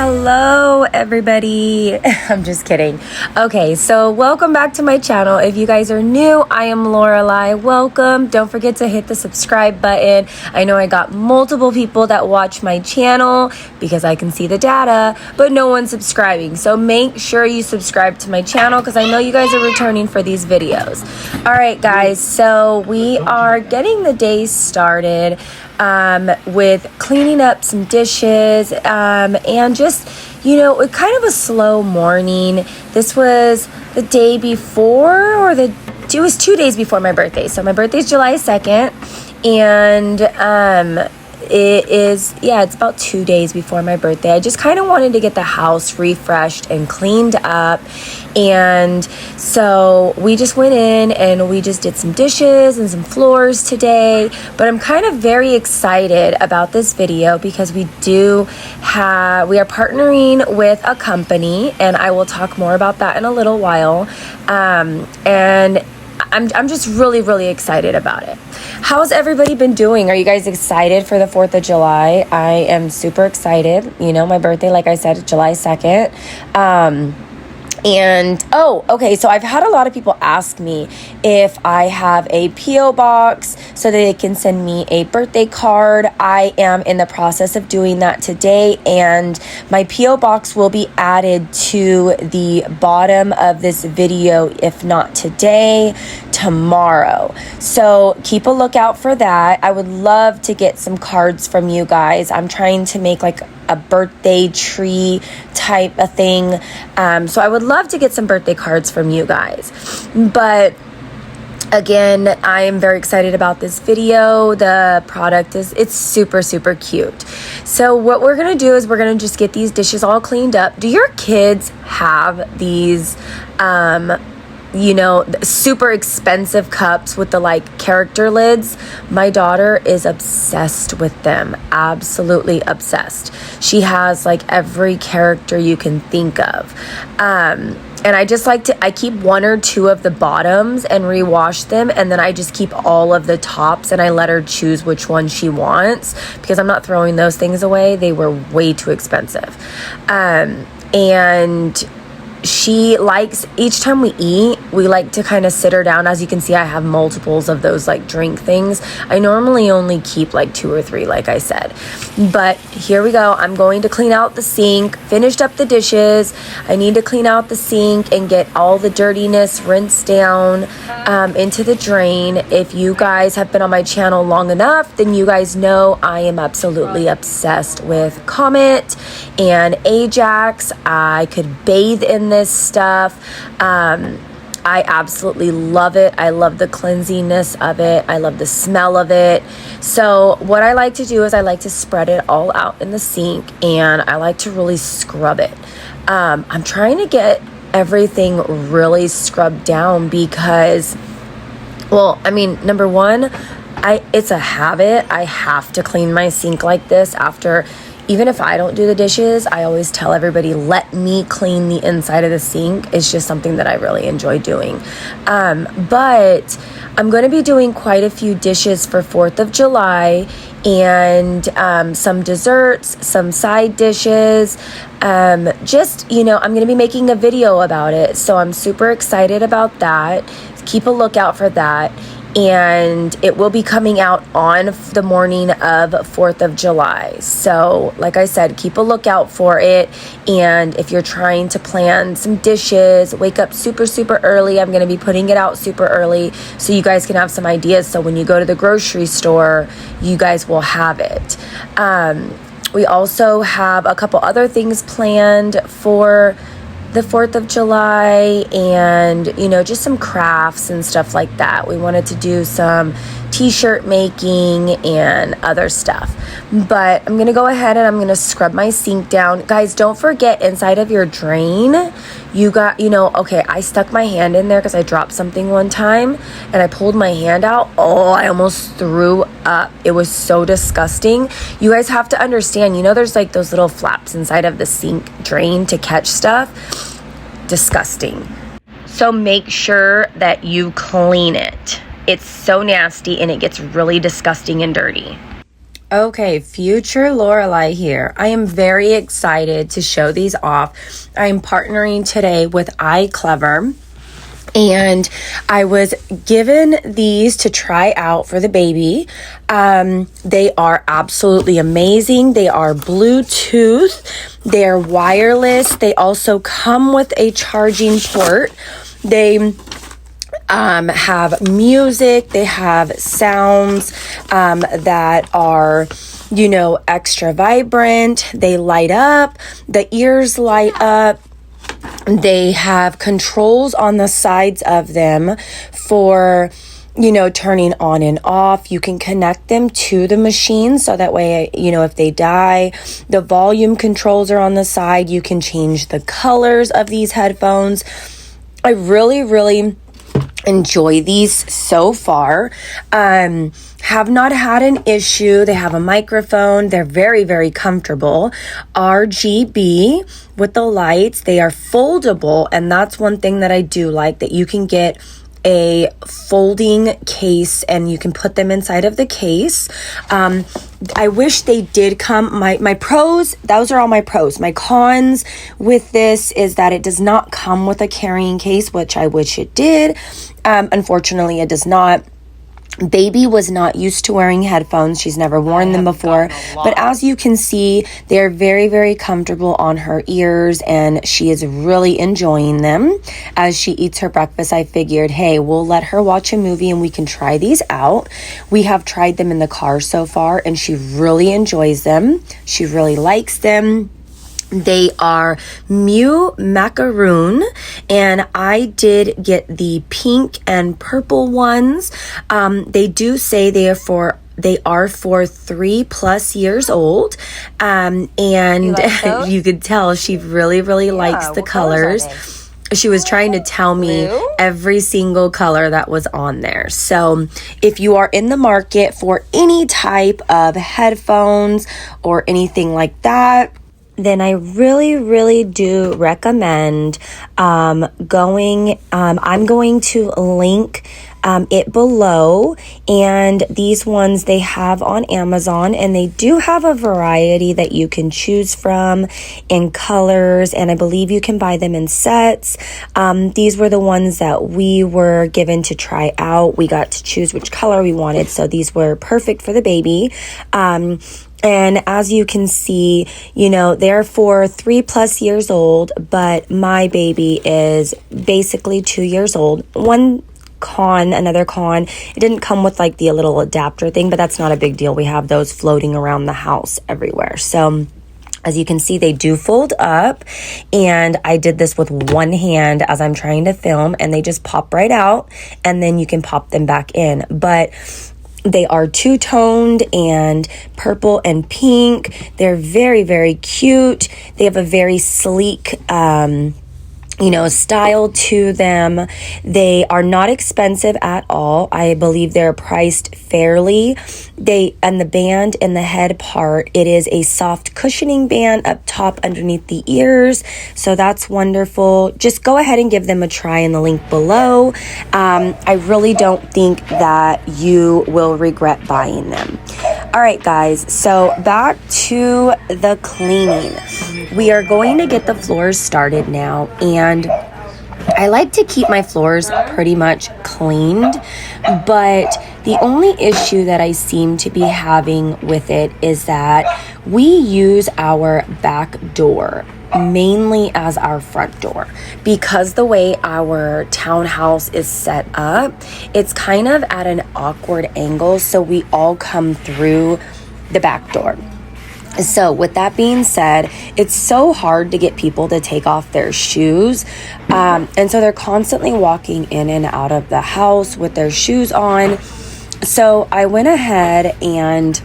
Hello everybody. I'm just kidding. Okay, so welcome back to my channel. If you guys are new, I am Lorelai. Welcome. Don't forget to hit the subscribe button. I know I got multiple people that watch my channel because I can see the data, but no one's subscribing. So make sure you subscribe to my channel because I know you guys are returning for these videos. All right, guys, so we are getting the day started with cleaning up some dishes and just, you know, kind of a slow morning. This was the day before, it was 2 days before my birthday. So my birthday is July 2nd, and it's about 2 days before my birthday. I just kind of wanted to get the house refreshed and cleaned up. And so we just went in and we just did some dishes and some floors today. But I'm kind of very excited about this video because we are partnering with a company, and I will talk more about that in a little while. And I'm just really excited about it. How's everybody been doing? Are you guys excited for the 4th of July? I am super excited. You know, my birthday, like I said, July 2nd. Okay, so I've had a lot of people ask me if I have a P.O. box so that they can send me a birthday card. I am in the process of doing that today, and my P.O. box will be added to the bottom of this video, if not today, tomorrow. So keep a lookout for that. I would love to get some cards from you guys. I'm trying to make like a birthday tree type of thing. So I would love to get some birthday cards from you guys. But again, I am very excited about this video. The product it's super cute. So what we're gonna do is we're gonna just get these dishes all cleaned up. Do your kids have these super expensive cups with the like character lids? My daughter is obsessed with them, absolutely obsessed. She has like every character you can think of. And I keep one or two of the bottoms and rewash them, and then I just keep all of the tops and I let her choose which one she wants because I'm not throwing those things away. They were way too expensive. And she likes, each time we eat, we like to kind of sit her down. As you can see, I have multiples of those like drink things. I normally only keep like 2 or 3, like I said. But here we go. I'm going to clean out the sink, finished up the dishes. I need to clean out the sink and get all the dirtiness rinsed down into the drain. If you guys have been on my channel long enough, then you guys know I am absolutely obsessed with Comet and Ajax. I could bathe in this stuff. I absolutely love it. I love the cleansiness of it. I love the smell of it. So what I like to do is I like to spread it all out in the sink, and I like to really scrub it. I'm trying to get everything really scrubbed down because, number one, it's a habit. I have to clean my sink like this after. Even if I don't do the dishes, I always tell everybody, let me clean the inside of the sink. It's just something that I really enjoy doing. But I'm going to be doing quite a few dishes for 4th of July, and some desserts, some side dishes. I'm going to be making a video about it. So I'm super excited about that. Keep a lookout for that. And it will be coming out on the morning of 4th of July. So like I said, keep a lookout for it. And if you're trying to plan some dishes, wake up super early. I'm going to be putting it out super early so you guys can have some ideas. So when you go to the grocery store, you guys will have it. We also have a couple other things planned for the 4th of July, and just some crafts and stuff like that. We wanted to do some t-shirt making and other stuff. But I'm gonna go ahead and I'm gonna scrub my sink down. Guys, don't forget, inside of your drain, you got, I stuck my hand in there because I dropped something one time and I pulled my hand out. Oh, I almost threw up. It was so disgusting. You guys have to understand, there's like those little flaps inside of the sink drain to catch stuff. Disgusting. So make sure that you clean it. It's so nasty and it gets really disgusting and dirty. Okay, future Lorelai here. I am very excited to show these off. I am partnering today with iClever. And I was given these to try out for the baby. They are absolutely amazing. They are Bluetooth. They're wireless. They also come with a charging port. They have music. They have sounds that are, extra vibrant. They light up. The ears light up. They have controls on the sides of them for, turning on and off. You can connect them to the machine so that way, if they die, the volume controls are on the side. You can change the colors of these headphones. I really, really enjoy these so far. Have not had an issue. They have a microphone. They're very, very comfortable. RGB with the lights. They are foldable, and that's one thing that I do like, that you can get a folding case and you can put them inside of the case. I wish they did come. My pros, those are all my pros. My cons with this is that it does not come with a carrying case, which I wish it did. Unfortunately, it does not. Baby was not used to wearing headphones. She's never worn them before. But as you can see, they're very, very comfortable on her ears, and she is really enjoying them. As she eats her breakfast, I figured, hey, we'll let her watch a movie and we can try these out. We have tried them in the car so far, and she really enjoys them. She really likes them. They are Mew Macaroon, and I did get the pink and purple ones. They do say they are for 3+ years old. And you could tell she really, really likes the colors. She was trying to tell me every single color that was on there. So if you are in the market for any type of headphones or anything like that, then I really, really do recommend going. I'm going to link it below. And these ones they have on Amazon, and they do have a variety that you can choose from in colors. And I believe you can buy them in sets. These were the ones that we were given to try out. We got to choose which color we wanted. So these were perfect for the baby. And as you can see, they're for 3+ years old, but my baby is basically 2 years old. Another con, it didn't come with like the little adapter thing, but that's not a big deal. We have those floating around the house everywhere. So as you can see, they do fold up, and I did this with one hand as I'm trying to film, and they just pop right out, and then you can pop them back in. But they are two-toned and purple and pink. They're very, very cute. They have a very sleek, style to them. They are not expensive at all. I believe they're priced fairly. And the band in the head part, it is a soft cushioning band up top underneath the ears. So that's wonderful. Just go ahead and give them a try in the link below. I really don't think that you will regret buying them. All right, guys, so back to the cleaning. We are going to get the floors started now, and I like to keep my floors pretty much cleaned, but the only issue that I seem to be having with it is that we use our back door mainly as our front door, because the way our townhouse is set up, it's kind of at an awkward angle, so we all come through the back door. So with that being said, it's so hard to get people to take off their shoes, and so they're constantly walking in and out of the house with their shoes on. So I went ahead and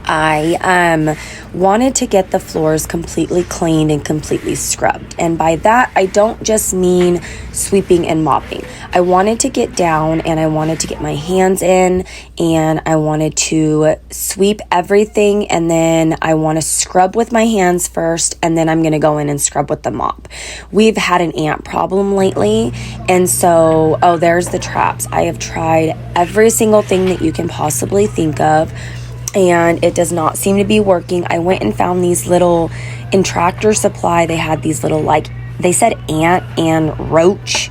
I wanted to get the floors completely cleaned and completely scrubbed. And by that, I don't just mean sweeping and mopping. I wanted to get down and I wanted to get my hands in, and I wanted to sweep everything, and then I want to scrub with my hands first, and then I'm going to go in and scrub with the mop. We've had an ant problem lately, and so, there's the traps. I have tried every single thing that you can possibly think of. and it does not seem to be working. I went and found these little, in Tractor Supply, they had these little, like, they said ant and roach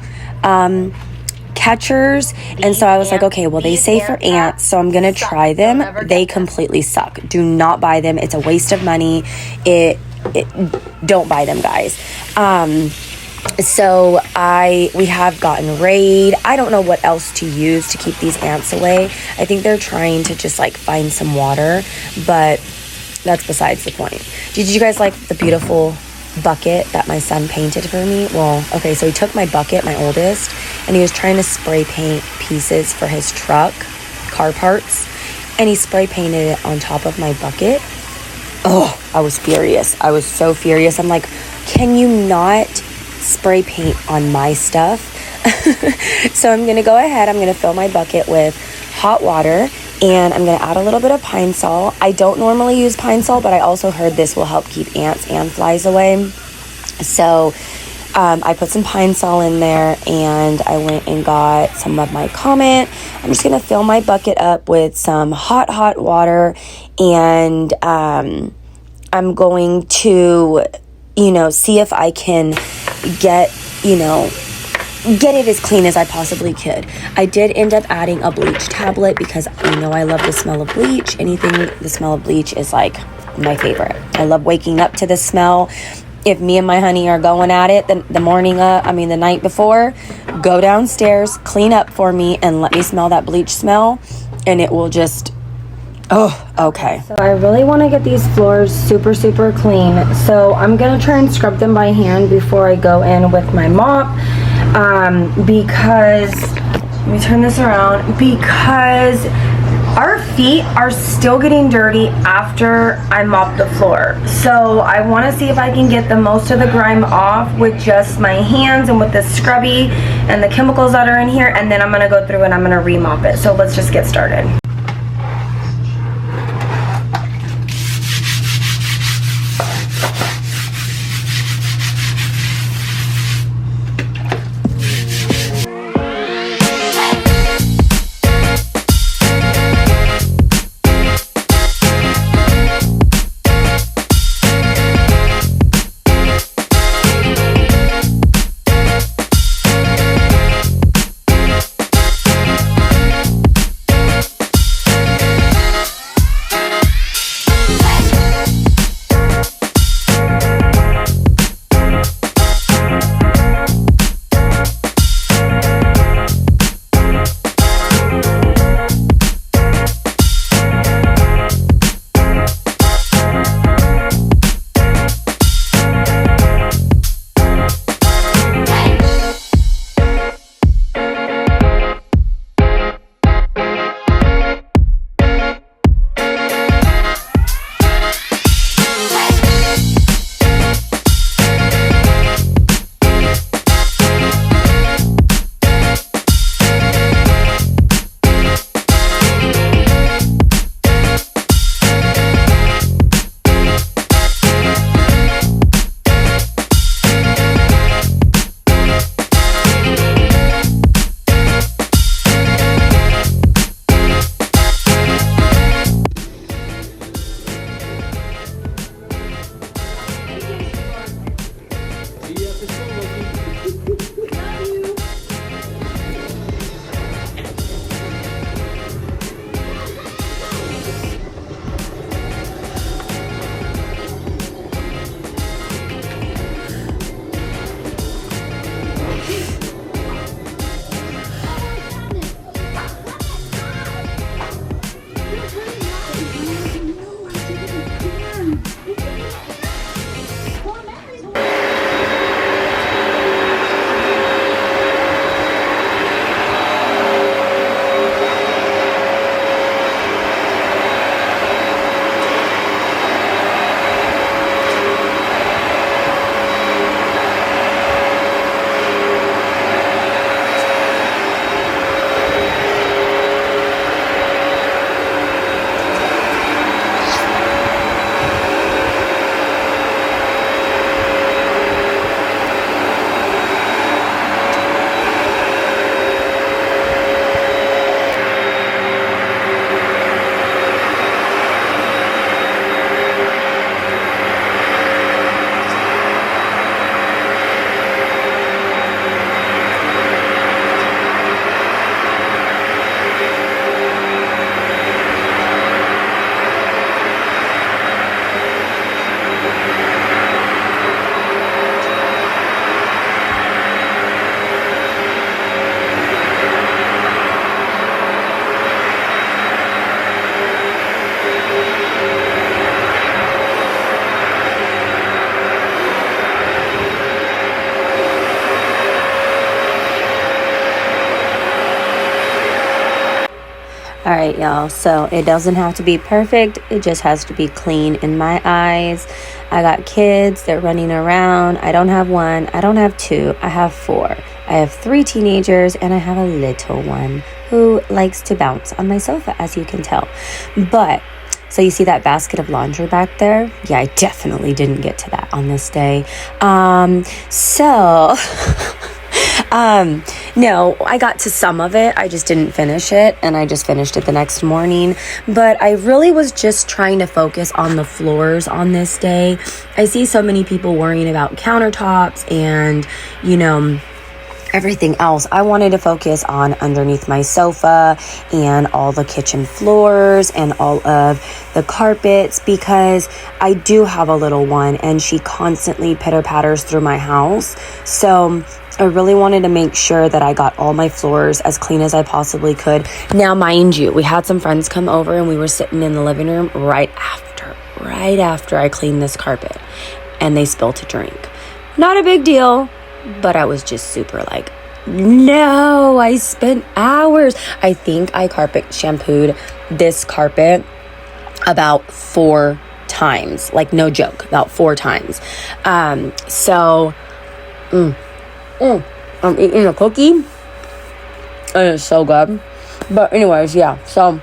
catchers, and so I was like, okay, well, they say for ants, so I'm gonna try them. They completely suck. Do not buy them. It's a waste of money. Don't buy them, guys. So we have gotten Raid. I don't know what else to use to keep these ants away. I think they're trying to just like find some water, but that's besides the point. Did you guys like the beautiful bucket that my son painted for me? Well, okay, so he took my bucket, my oldest, and he was trying to spray paint pieces for his truck, car parts, and he spray painted it on top of my bucket. Oh, I was furious. I was so furious. I'm like, can you not spray paint on my stuff? So I'm gonna go ahead, I'm gonna fill my bucket with hot water, and I'm gonna add a little bit of pine sol. I don't normally use pine sol, but I also heard this will help keep ants and flies away. So I put some pine sol in there, and I went and got some of my Comet. I'm just gonna fill my bucket up with some hot water, and I'm going to, see if I can get it as clean as I possibly could. I did end up adding a bleach tablet because I love the smell of bleach. The smell of bleach is like my favorite. I love waking up to the smell. If me and my honey are going at it the night before, go downstairs, clean up for me, and let me smell that bleach smell, and it will just, okay. So I really want to get these floors super, super clean. So I'm going to try and scrub them by hand before I go in with my mop. Because, let me turn this around, because our feet are still getting dirty after I mop the floor. So I want to see if I can get the most of the grime off with just my hands and with the scrubby and the chemicals that are in here, and then I'm going to go through and I'm going to remop it. So let's just get started. right, y'all. So it doesn't have to be perfect. It just has to be clean in my eyes. I got kids. They're running around. I don't have one. I don't have two. I have four. I have 3 teenagers, and I have a little one who likes to bounce on my sofa, as you can tell. But so you see that basket of laundry back there? Yeah, I definitely didn't get to that on this day. No, I got to some of it. I just didn't finish it, and I just finished it the next morning. But I really was just trying to focus on the floors on this day. I see so many people worrying about countertops and, everything else. I wanted to focus on underneath my sofa and all the kitchen floors and all of the carpets, because I do have a little one and she constantly pitter patters through my house. So I really wanted to make sure that I got all my floors as clean as I possibly could. Now, mind you, we had some friends come over and we were sitting in the living room right after I cleaned this carpet, and they spilled a drink. Not a big deal, but I was just super like, no, I spent hours. I think I carpet shampooed this carpet about 4 times. Like, no joke, about 4 times. I'm eating a cookie. It is so good. But anyways, yeah. So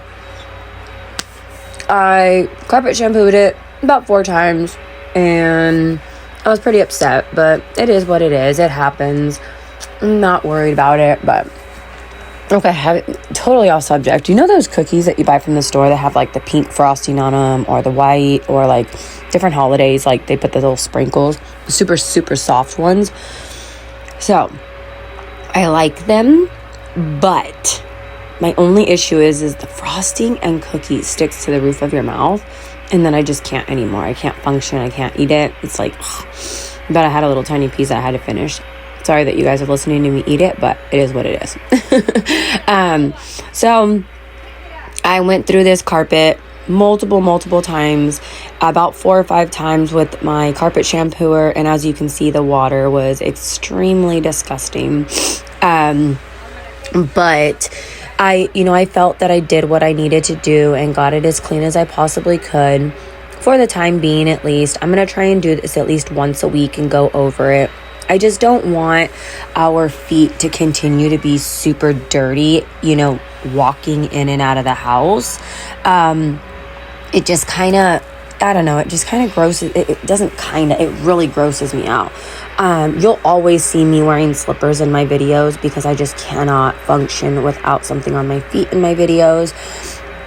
I carpet shampooed it about 4 times, and I was pretty upset, but it is what it is. It happens. I'm not worried about it, but okay, totally off subject. You know those cookies that you buy from the store that have like the pink frosting on them, or the white, or like different holidays, like they put the little sprinkles, super, super soft ones. So I like them, but my only issue is the frosting and cookie sticks to the roof of your mouth, and then I just can't anymore. I can't function. I can't eat it. It's like, but I had a little tiny piece that I had to finish. Sorry that you guys are listening to me eat it, but it is what it is. So I went through this carpet multiple times, about 4 or 5 times with my carpet shampooer, and as you can see, the water was extremely disgusting. But I felt that I did what I needed to do and got it as clean as I possibly could for the time being. At least I'm going to try and do this at least once a week and go over it. I just don't want our feet to continue to be super dirty, walking in and out of the house. It just kind of, I don't know, it just kind of grosses, it really grosses me out. You'll always see me wearing slippers in my videos because I just cannot function without something on my feet in my videos.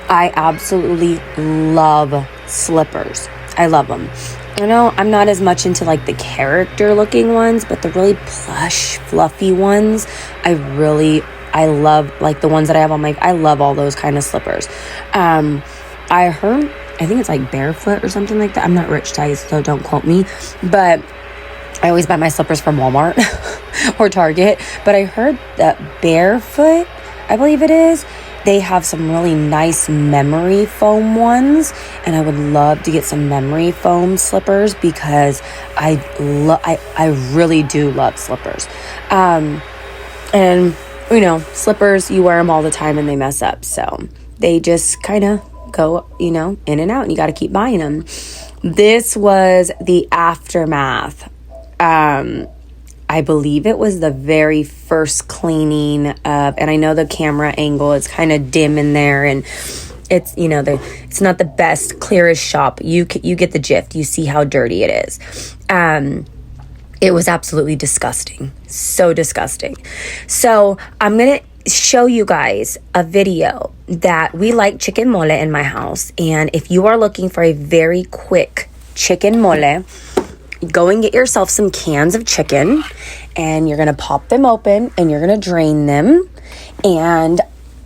I absolutely love slippers. I love them. I'm not as much into like the character looking ones, but the really plush, fluffy ones, I love, like the ones that I have on I love all those kind of slippers. I think it's like Barefoot or something like that. I'm not rich, guys, so don't quote me, but I always buy my slippers from Walmart or Target. But I heard that Barefoot, I believe it is, they have some really nice memory foam ones, and I would love to get some memory foam slippers because I really do love slippers. And slippers, you wear them all the time and they mess up, so they just kind of go, in and out, and you got to keep buying them. This was the aftermath. I believe it was the very first cleaning of, and I know the camera angle is kind of dim in there, and it's, it's not the best, clearest shot. You get the gist. You see how dirty it is. It was absolutely disgusting. So disgusting. So I'm going to show you guys a video that we like chicken mole in my house. And if you are looking for a very quick chicken mole, go and get yourself some cans of chicken, and you're going to pop them open and you're going to drain them. And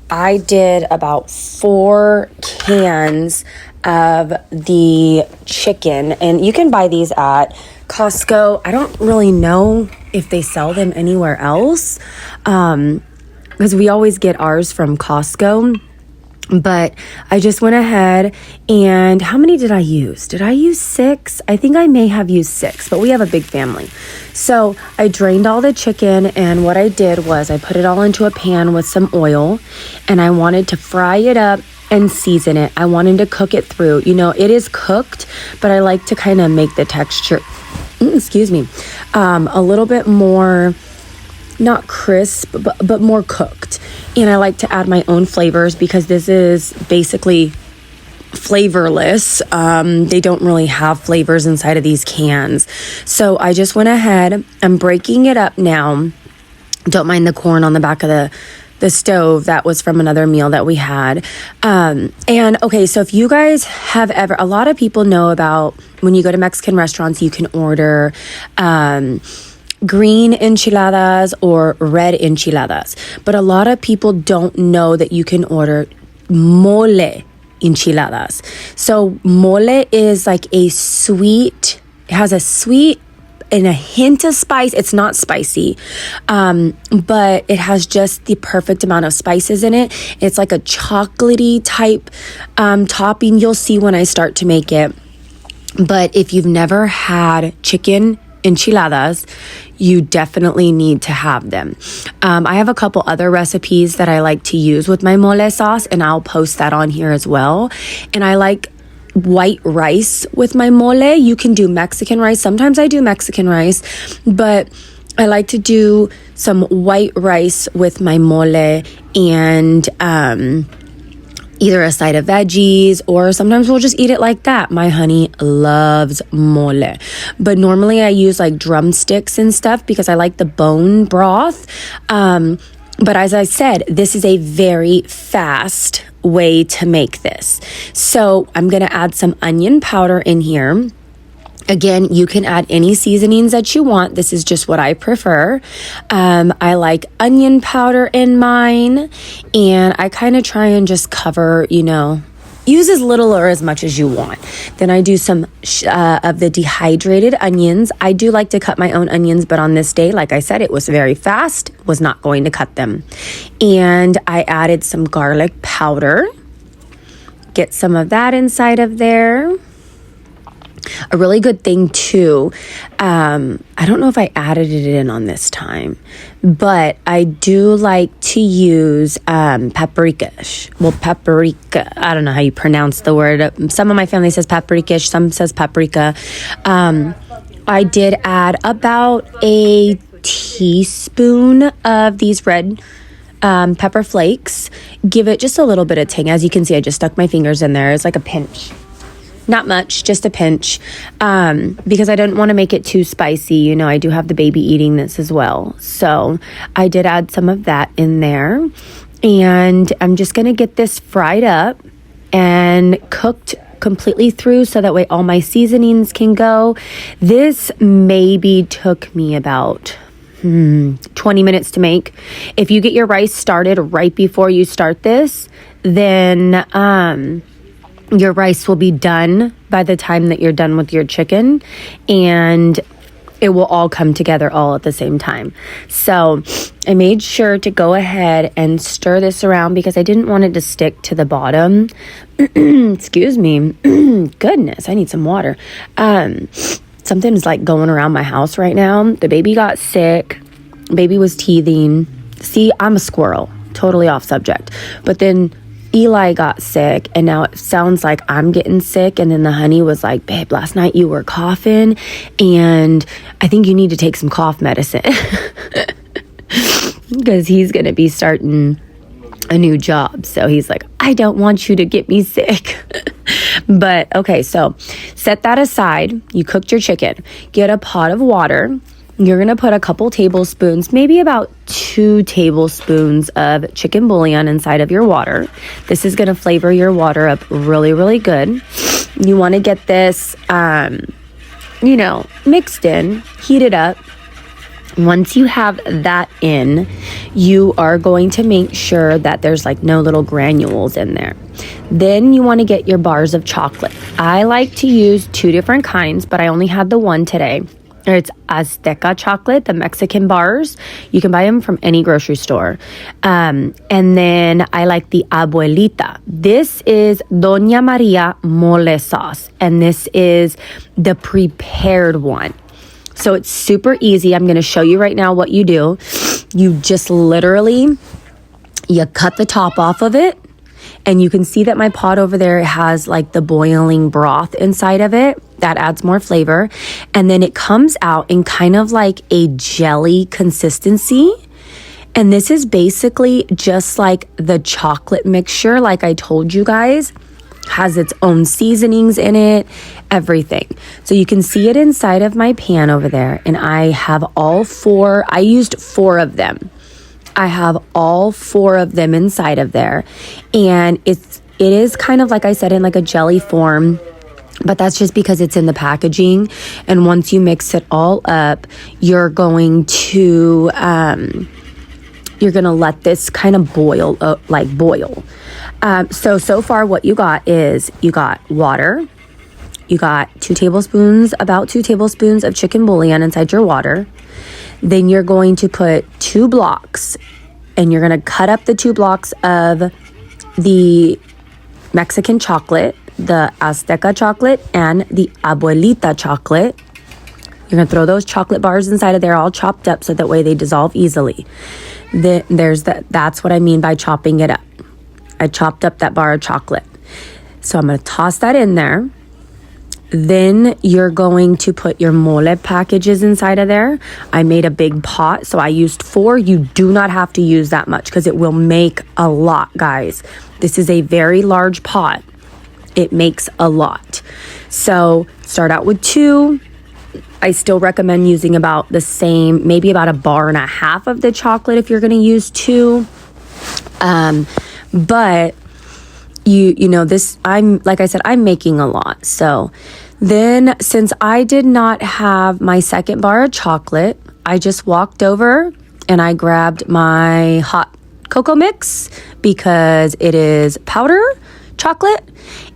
I did about 4 cans of the chicken, and you can buy these at Costco. I don't really know if they sell them anywhere else, because we always get ours from Costco. But I just went ahead, and how many did I use? Did I use 6? I think I may have used 6, but we have a big family. So I drained all the chicken, and what I did was I put it all into a pan with some oil, and I wanted to fry it up and season it. I wanted to cook it through. You know, it is cooked, but I like to kind of make the texture, a little bit more, not crisp, but more cooked. And I like to add my own flavors because this is basically flavorless. They don't really have flavors inside of these cans. So I just went ahead, I'm breaking it up now. Don't mind the corn on the back of the stove. That was from another meal that we had. And okay, so if you guys have ever, a lot of people know about when you go to Mexican restaurants, you can order green enchiladas or red enchiladas. But a lot of people don't know that you can order mole enchiladas. So mole is like a sweet, it has a sweet and a hint of spice. It's not spicy, but it has just the perfect amount of spices in it. It's like a chocolatey type topping. You'll see when I start to make it. But if you've never had chicken enchiladas, you definitely need to have them. I have a couple other recipes that I like to use with my mole sauce, and I'll post that on here as well. And I like white rice with my mole. You can do Mexican rice. Sometimes I do Mexican rice, but I like to do some white rice with my mole and either a side of veggies, or sometimes we'll just eat it like that. My honey loves mole. But normally I use like drumsticks and stuff because I like the bone broth. But as I said, this is a very fast way to make this. So I'm going to add some onion powder in here. Again, you can add any seasonings that you want. This is just what I prefer. I like onion powder in mine, and I kind of try and just cover, use as little or as much as you want. Then I do some of the dehydrated onions. I do like to cut my own onions, but on this day, like I said, it was very fast, was not going to cut them. And I added some garlic powder. Get some of that inside of there. A really good thing too, I don't know if I added it in on this time, but I do like to use paprika. Well, paprika, I don't know how you pronounce the word. Some of my family says paprika, some says paprika. I did add about a teaspoon of these red pepper flakes. Give it just a little bit of tang. As you can see, I just stuck my fingers in there. It's like a pinch. Not much, just a pinch, because I didn't want to make it too spicy. I do have the baby eating this as well. So I did add some of that in there. And I'm just going to get this fried up and cooked completely through so that way all my seasonings can go. This maybe took me about 20 minutes to make. If you get your rice started right before you start this, then your rice will be done by the time that you're done with your chicken, and it will all come together all at the same time. So I made sure to go ahead and stir this around because I didn't want it to stick to the bottom. Excuse me. Goodness, I need some water. Something's like going around my house right now. The baby got sick. Baby was teething. See, I'm a squirrel. Totally off subject. But then Eli got sick, and now it sounds like I'm getting sick. And then the honey was like, babe, last night you were coughing, and I think you need to take some cough medicine because he's going to be starting a new job. So he's like, I don't want you to get me sick. But okay, so set that aside. You cooked your chicken. Get a pot of water. You're going to put a couple tablespoons, maybe about 2 tablespoons of chicken bouillon inside of your water. This is going to flavor your water up really, really good. You want to get this, mixed in, heated up. Once you have that in, you are going to make sure that there's like no little granules in there. Then you want to get your bars of chocolate. I like to use 2 different kinds, but I only had the one today. It's Azteca chocolate, the Mexican bars. You can buy them from any grocery store. And then I like the Abuelita. This is Doña Maria mole sauce. And this is the prepared one. So it's super easy. I'm going to show you right now what you do. You just literally, you cut the top off of it. And you can see that my pot over there has like the boiling broth inside of it. That adds more flavor. And then it comes out in kind of like a jelly consistency. And this is basically just like the chocolate mixture, like I told you guys, has its own seasonings in it, everything. So you can see it inside of my pan over there. And I have I used 4 of them. I have all 4 of them inside of there. And it is kind of, like I said, in like a jelly form. But that's just because it's in the packaging. And once you mix it all up, you're going to let this kind of boil. So far what you got is you got water. You got about 2 tablespoons of chicken bouillon inside your water. Then you're going to put 2 blocks, and you're going to cut up the 2 blocks of the Mexican chocolate, the Azteca chocolate, and the Abuelita chocolate. You're going to throw those chocolate bars inside of there all chopped up so that way they dissolve easily. That's what I mean by chopping it up. I chopped up that bar of chocolate. So I'm going to toss that in there. Then you're going to put your mole packages inside of there. I made a big pot, so I used 4. You do not have to use that much because it will make a lot, guys. This is a very large pot. It makes a lot. So start out with 2. I still recommend using about the same, maybe about 1.5 bars of the chocolate if you're going to use 2. But you know this, like I said, I'm making a lot. So then, since I did not have my second bar of chocolate, I just walked over and I grabbed my hot cocoa mix because it is powder chocolate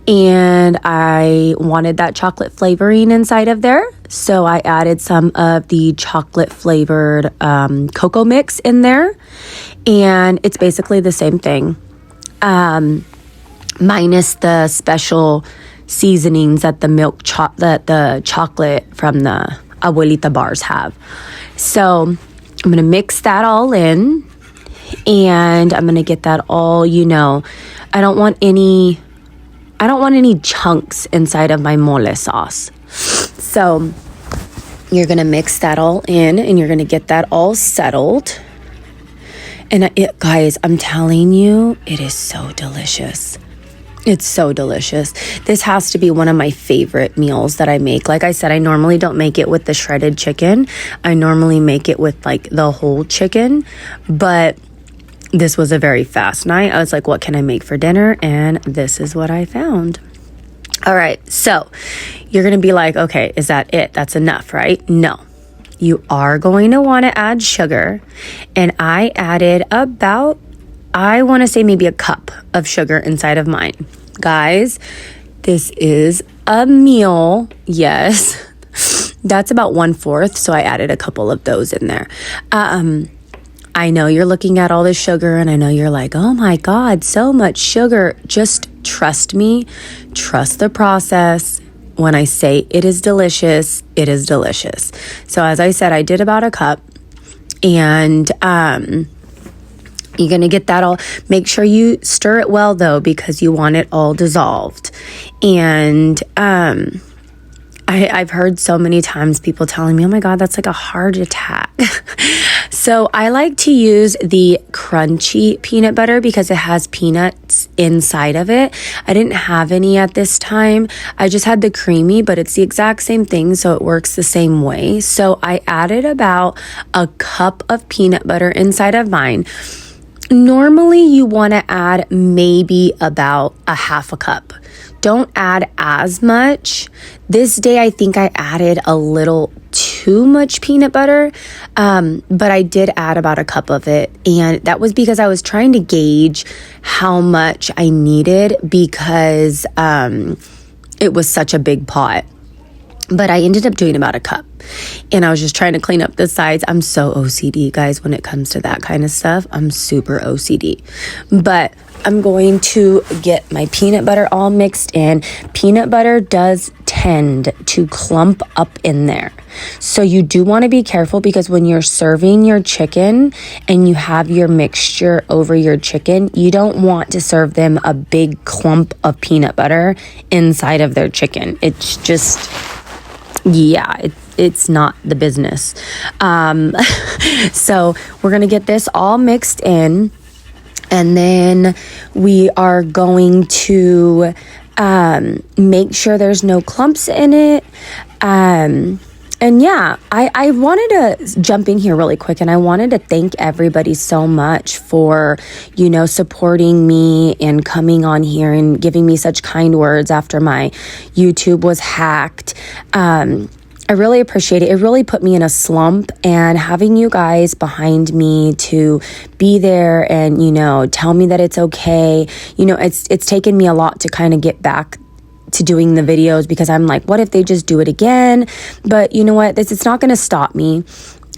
and I wanted that chocolate flavoring inside of there. So I added some of the chocolate flavored cocoa mix in there, and it's basically the same thing, minus the special seasonings that the chocolate from the Abuelita bars have. So I'm going to mix that all in, and I'm going to get that all, I don't want any chunks inside of my mole sauce. So you're going to mix that all in, and you're going to get that all settled. And guys, I'm telling you, it is so delicious. It's so delicious. This has to be one of my favorite meals that I make. Like I said, I normally don't make it with the shredded chicken. I normally make it with like the whole chicken. But this was a very fast night. I was like, what can I make for dinner? And this is what I found. All right. So you're going to be like, okay, is that it? That's enough, right? No. You are going to want to add sugar. And I added about, I want to say maybe a cup of sugar inside of mine. Guys, this is a meal. Yes. That's about 1/4. So I added a couple of those in there. I know you're looking at all this sugar and I know you're like, oh my God, so much sugar. Just trust me. Trust the process. When I say it is delicious, it is delicious. So as I said, I did about a cup, and you're going to get that all. Make sure you stir it well though, because you want it all dissolved. And I've heard so many times people telling me, oh my God, that's like a heart attack. So I like to use the crunchy peanut butter because it has peanuts inside of it. I didn't have any at this time. I just had the creamy, but it's the exact same thing, so it works the same way. So I added about a cup of peanut butter inside of mine. Normally you want to add maybe about 1/2 cup. Don't add as much. This day I think I added a little too much peanut butter, but I did add about a cup of it, and that was because I was trying to gauge how much I needed because it was such a big pot. But I ended up doing about a cup, and I was just trying to clean up the sides. I'm so OCD, guys, when it comes to that kind of stuff. I'm super OCD. But I'm going to get my peanut butter all mixed in. Peanut butter does tend to clump up in there. So you do want to be careful, because when you're serving your chicken and you have your mixture over your chicken, you don't want to serve them a big clump of peanut butter inside of their chicken. It's just, yeah, it's not the business. So we're going to get this all mixed in. And then we are going to make sure there's no clumps in it. And yeah, I wanted to jump in here really quick, and I wanted to thank everybody so much for, supporting me and coming on here and giving me such kind words after my YouTube was hacked. I really appreciate it. It really put me in a slump, and having you guys behind me to be there and, tell me that it's okay. It's taken me a lot to kind of get back to doing the videos, because I'm like, what if they just do it again? But you know what? It's not going to stop me.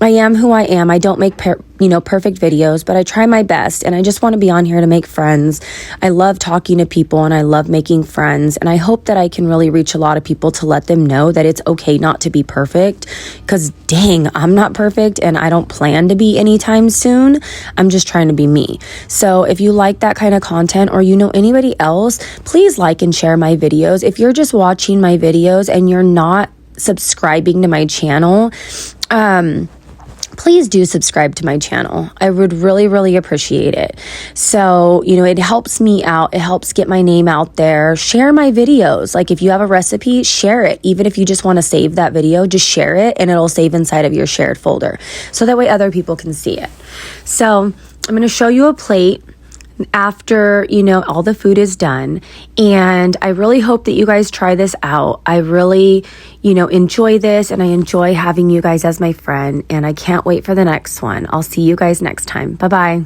I am who I am. I don't make perfect videos, but I try my best, and I just want to be on here to make friends. I love talking to people, and I love making friends, and I hope that I can really reach a lot of people to let them know that it's okay not to be perfect, because dang, I'm not perfect, and I don't plan to be anytime soon. I'm just trying to be me. So if you like that kind of content, or anybody else, please like and share my videos. If you're just watching my videos and you're not subscribing to my channel, please do subscribe to my channel. I would really, really appreciate it. So, it helps me out. It helps get my name out there. Share my videos. Like, if you have a recipe, share it. Even if you just want to save that video, just share it, and it'll save inside of your shared folder. So that way other people can see it. So I'm going to show you a plate after, all the food is done. And I really hope that you guys try this out. I really, enjoy this, and I enjoy having you guys as my friend, and I can't wait for the next one. I'll see you guys next time. Bye-bye.